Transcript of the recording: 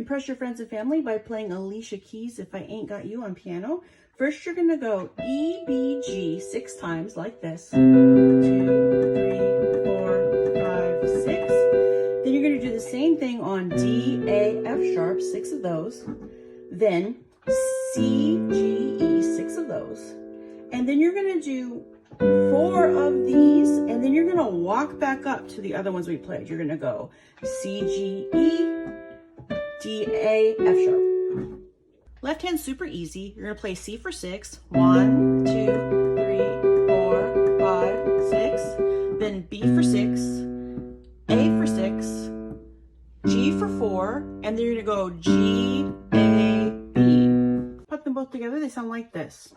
impress your friends and family by playing Alecia Keys If I Ain't Got You on piano. First, you're gonna go E, B, G 6 times like this. 2, 3, 4, 5, 6. Then you're gonna do the same thing on D, A, F sharp, 6 of those. Then C, G, E, 6 of those. And then you're gonna do 4 of these, and then you're gonna walk back up to the other ones we played. You're gonna go C, G, E, D, A, F sharp. Left hand super easy. You're gonna play C for 6. 1, 2, 3, 4, 5, 6. Then B for 6, A for 6, G for 4, and then you're gonna go G, A, B. Put them both together, they sound like this.